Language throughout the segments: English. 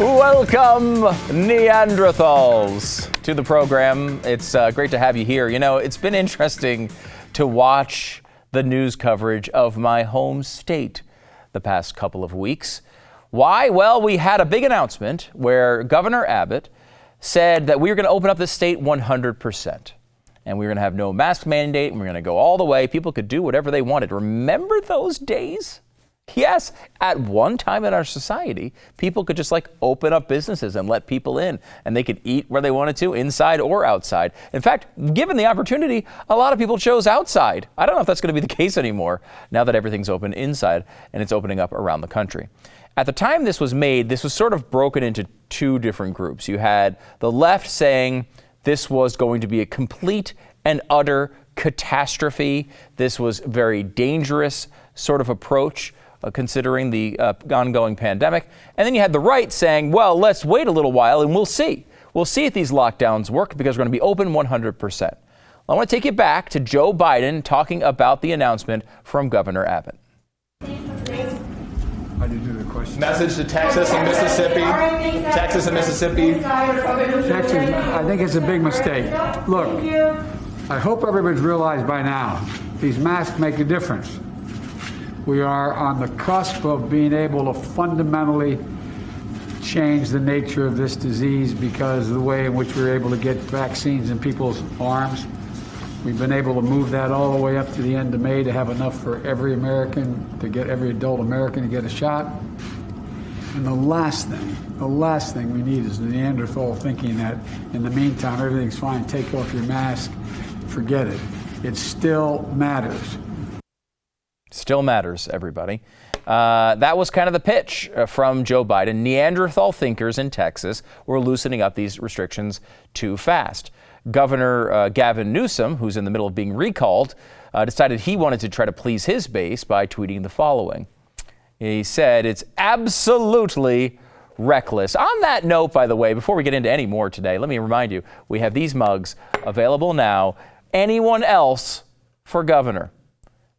Welcome, Neanderthals, to the program. It's great to have you here. You know, it's been interesting to watch the news coverage of my home state the past couple of weeks. Why? Well, we had a big announcement where Governor Abbott said that we were going to open up the state 100%. And we were going to have no mask mandate, and we were going to go all the way. People could do whatever they wanted. Remember those days? Yes, at one time in our society, people could just open up businesses and let people in, and they could eat where they wanted to, inside or outside. In fact, given the opportunity, a lot of people chose outside. I don't know if that's going to be the case anymore now that everything's open inside and it's opening up around the country. At the time this was made, this was sort of broken into two different groups. You had the left saying this was going to be a complete and utter catastrophe. This was very dangerous sort of approach, considering the ongoing pandemic. And then you had the right saying, well, let's wait a little while and we'll see. We'll see if these lockdowns work because we're going to be open 100%. I want to take you back to Joe Biden talking about the announcement from Governor Abbott. How do you do the question? Message to Texas and Mississippi. Texas and Mississippi. Texas, I think it's a big mistake. Look, I hope everybody's realized by now, these masks make a difference. We are on the cusp of being able to fundamentally change the nature of this disease because of the way in which we're able to get vaccines in people's arms. We've been able to move that all the way up to the end of May to have enough for every American, to get every adult American to get a shot. And the last thing we need is the Neanderthal thinking that in the meantime, everything's fine, take off your mask, forget it. It still matters. Still matters, everybody. That was kind of the pitch from Joe Biden. Neanderthal thinkers in Texas were loosening up these restrictions too fast. Governor Gavin Newsom, who's in the middle of being recalled, decided he wanted to try to please his base by tweeting the following. He said, it's absolutely reckless. On that note, by the way, before we get into any more today, let me remind you, we have these mugs available now. Anyone else for governor?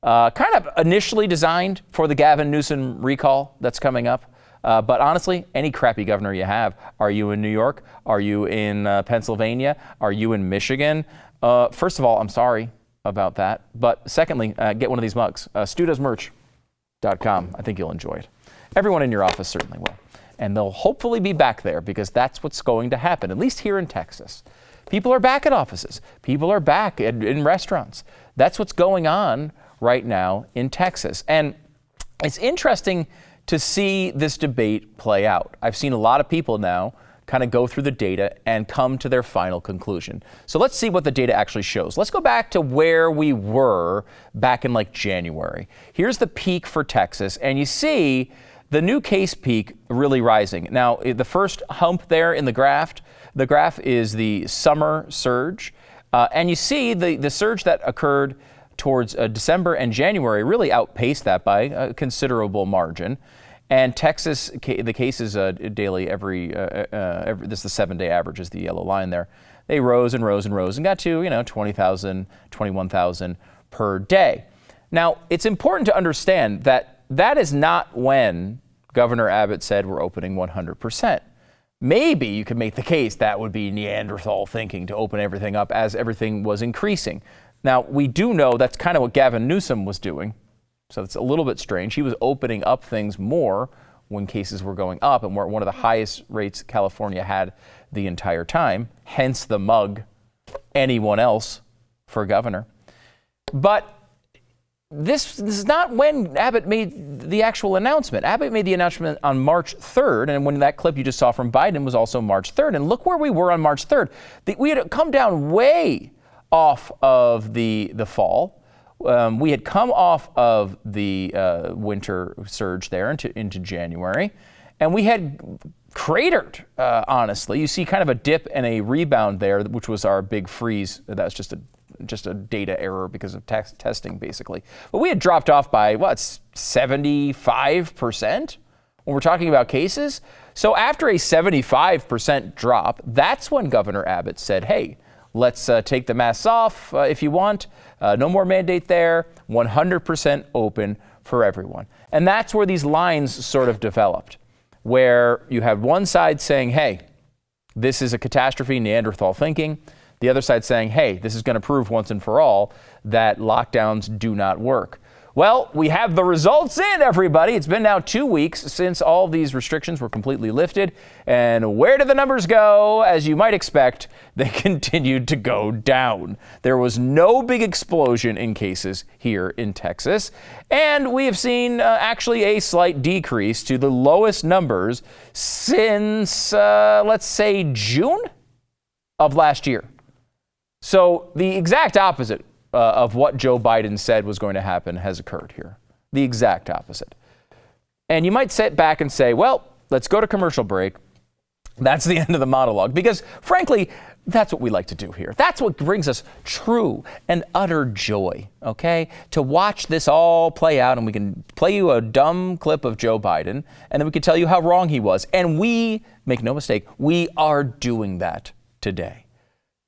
Kind of initially designed for the Gavin Newsom recall that's coming up. But honestly, any crappy governor you have. Are you in New York? Are you in Pennsylvania? Are you in Michigan? First of all, I'm sorry about that. But secondly, get one of these mugs. StudosMerch.com. I think you'll enjoy it. Everyone in your office certainly will. And they'll hopefully be back there because that's what's going to happen, at least here in Texas. People are back at offices. People are back in restaurants. That's what's going on right now in Texas. And it's interesting to see this debate play out. I've seen a lot of people now kind of go through the data and come to their final conclusion. So let's see what the data actually shows. Let's go back to where we were back in January. Here's the peak for Texas, and you see the new case peak really rising. Now, the first hump there in the graph is the summer surge. And you see the surge that occurred towards December and January really outpaced that by a considerable margin. And Texas, the cases daily this is the 7-day average is the yellow line there. They rose and rose and rose and got to 20,000, 21,000 per day. Now, it's important to understand that that is not when Governor Abbott said we're opening 100%. Maybe you could make the case that would be Neanderthal thinking to open everything up as everything was increasing. Now, we do know that's kind of what Gavin Newsom was doing, so it's a little bit strange. He was opening up things more when cases were going up, and we're at one of the highest rates California had the entire time, hence the mug, anyone else for governor. But this is not when Abbott made the actual announcement. Abbott made the announcement on March 3rd, and when that clip you just saw from Biden was also March 3rd. And look where we were on March 3rd. We had come down way off of the fall. We had come off of the winter surge there into January, and we had cratered, honestly. You see kind of a dip and a rebound there, which was our big freeze. That was just a data error because of testing, basically. But we had dropped off by, 75% when we're talking about cases? So after a 75% drop, that's when Governor Abbott said, hey, let's take the masks off if you want. No more mandate there. 100% open for everyone. And that's where these lines sort of developed. where you have one side saying, hey, this is a catastrophe, Neanderthal thinking. The other side saying, hey, this is going to prove once and for all that lockdowns do not work. Well, we have the results in, everybody. It's been now 2 weeks since all these restrictions were completely lifted. And where did the numbers go? As you might expect, they continued to go down. There was no big explosion in cases here in Texas. And we have seen actually a slight decrease to the lowest numbers since, let's say, June of last year. So the exact opposite of what Joe Biden said was going to happen has occurred here. The exact opposite. And you might sit back and say, well, let's go to commercial break. That's the end of the monologue, because frankly, that's what we like to do here. That's what brings us true and utter joy, okay? To watch this all play out, and we can play you a dumb clip of Joe Biden, and then we can tell you how wrong he was. And we, make no mistake, we are doing that today.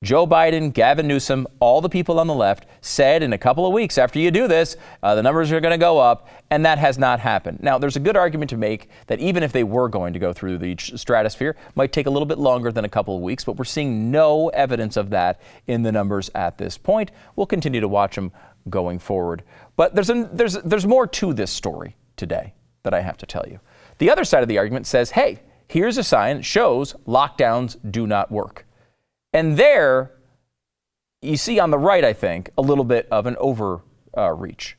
Joe Biden, Gavin Newsom, all the people on the left said in a couple of weeks after you do this, the numbers are going to go up, and that has not happened. Now, there's a good argument to make that even if they were going to go through the stratosphere, it might take a little bit longer than a couple of weeks, but we're seeing no evidence of that in the numbers at this point. We'll continue to watch them going forward. But there's more to this story today that I have to tell you. The other side of the argument says, hey, here's a sign that shows lockdowns do not work. And there, you see on the right, I think, a little bit of an overreach.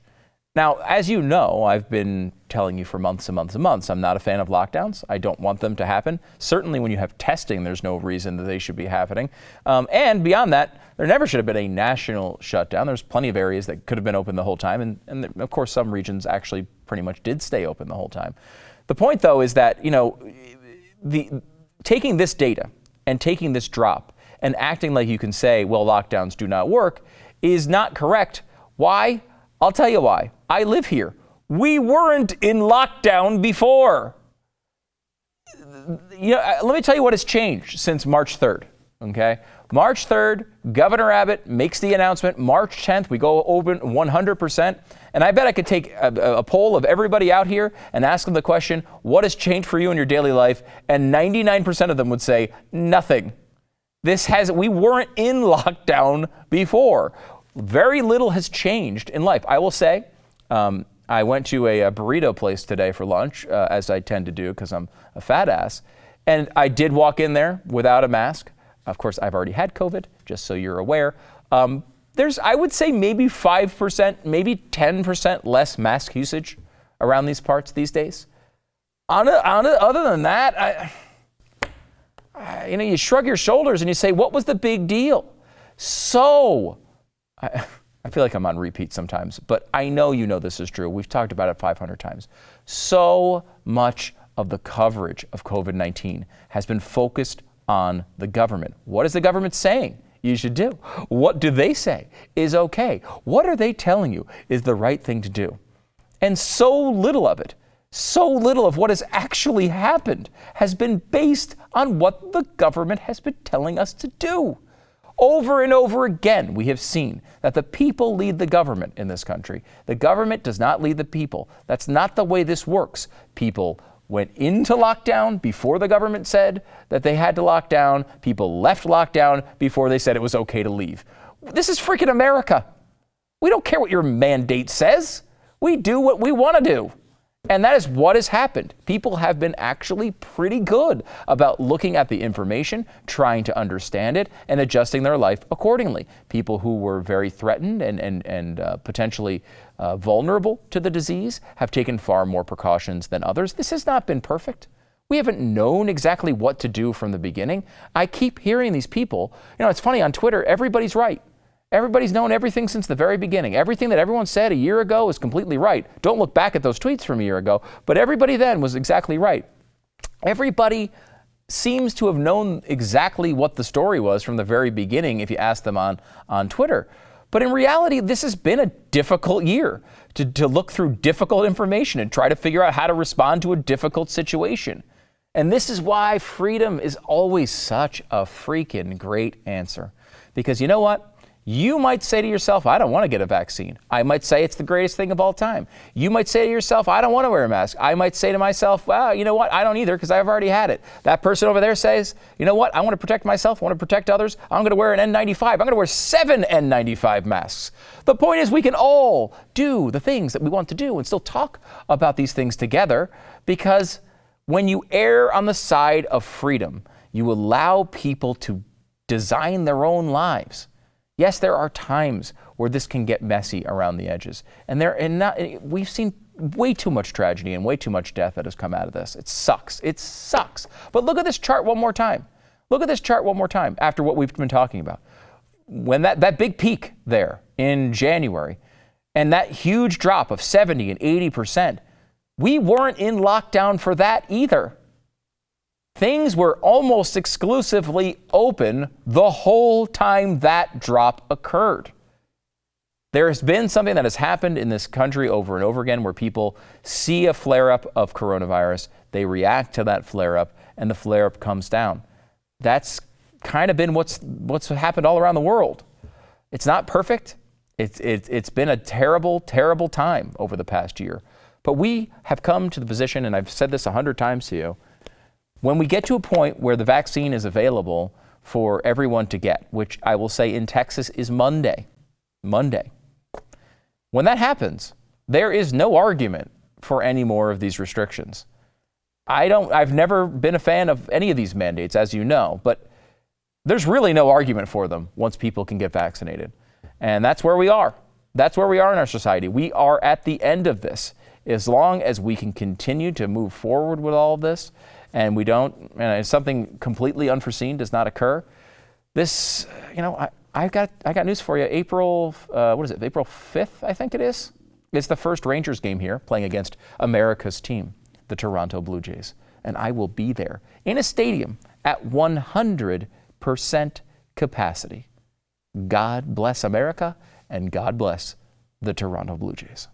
Now, as you know, I've been telling you for months and months and months, I'm not a fan of lockdowns. I don't want them to happen. Certainly when you have testing, there's no reason that they should be happening. And beyond that, there never should have been a national shutdown. There's plenty of areas that could have been open the whole time. And of course, some regions actually pretty much did stay open the whole time. The point, though, is that, taking this data and taking this drop and acting like you can say, well, lockdowns do not work, is not correct. Why? I'll tell you why. I live here. We weren't in lockdown before. Let me tell you what has changed since March 3rd, okay? March 3rd, Governor Abbott makes the announcement. March 10th, we go open 100%. And I bet I could take a poll of everybody out here and ask them the question, what has changed for you in your daily life? And 99% of them would say, nothing. We weren't in lockdown before. Very little has changed in life. I will say, I went to a burrito place today for lunch, as I tend to do because I'm a fat ass. And I did walk in there without a mask. Of course, I've already had COVID, just so you're aware. There's, I would say, maybe 5%, maybe 10% less mask usage around these parts these days. Other than that, you shrug your shoulders and you say, what was the big deal? So, I feel like I'm on repeat sometimes, but I know you know this is true. We've talked about it 500 times. So much of the coverage of COVID-19 has been focused on the government. What is the government saying you should do? What do they say is okay? What are they telling you is the right thing to do? And so little of it, so little of what has actually happened has been based on what the government has been telling us to do. Over and over again, we have seen that the people lead the government in this country. The government does not lead the people. That's not the way this works. People went into lockdown before the government said that they had to lock down. People left lockdown before they said it was okay to leave. This is freaking America. We don't care what your mandate says. We do what we want to do. And that is what has happened. People have been actually pretty good about looking at the information, trying to understand it, and adjusting their life accordingly. People who were very threatened and potentially vulnerable to the disease have taken far more precautions than others. This has not been perfect. We haven't known exactly what to do from the beginning. I keep hearing these people. It's funny, on Twitter, everybody's right. Everybody's known everything since the very beginning. Everything that everyone said a year ago is completely right. Don't look back at those tweets from a year ago, but everybody then was exactly right. Everybody seems to have known exactly what the story was from the very beginning if you ask them on Twitter. But in reality, this has been a difficult year to look through difficult information and try to figure out how to respond to a difficult situation. And this is why freedom is always such a freaking great answer. Because you know what? You might say to yourself, I don't want to get a vaccine. I might say it's the greatest thing of all time. You might say to yourself, I don't want to wear a mask. I might say to myself, well, you know what? I don't either because I've already had it. That person over there says, you know what? I want to protect myself. I want to protect others. I'm going to wear an N95. I'm going to wear 7 N95 masks. The point is we can all do the things that we want to do and still talk about these things together, because when you err on the side of freedom, you allow people to design their own lives. Yes, there are times where this can get messy around the edges. We've seen way too much tragedy and way too much death that has come out of this. It sucks. It sucks. But look at this chart one more time. Look at this chart one more time after what we've been talking about. When that big peak there in January and that huge drop of 70 and 80%, we weren't in lockdown for that either. Things were almost exclusively open the whole time that drop occurred. There has been something that has happened in this country over and over again where people see a flare-up of coronavirus, they react to that flare-up, and the flare-up comes down. That's kind of been what's happened all around the world. It's not perfect. It's been a terrible, terrible time over the past year. But we have come to the position, and I've said this 100 times to you, when we get to a point where the vaccine is available for everyone to get, which I will say in Texas is Monday. When that happens, there is no argument for any more of these restrictions. I've never been a fan of any of these mandates, as you know, but there's really no argument for them once people can get vaccinated. And that's where we are. That's where we are in our society. We are at the end of this. As long as we can continue to move forward with all of this, and and something completely unforeseen does not occur, this, I got news for you. April 5th, I think it is. It's the first Rangers game here, playing against America's team, the Toronto Blue Jays. And I will be there in a stadium at 100% capacity. God bless America, and God bless the Toronto Blue Jays.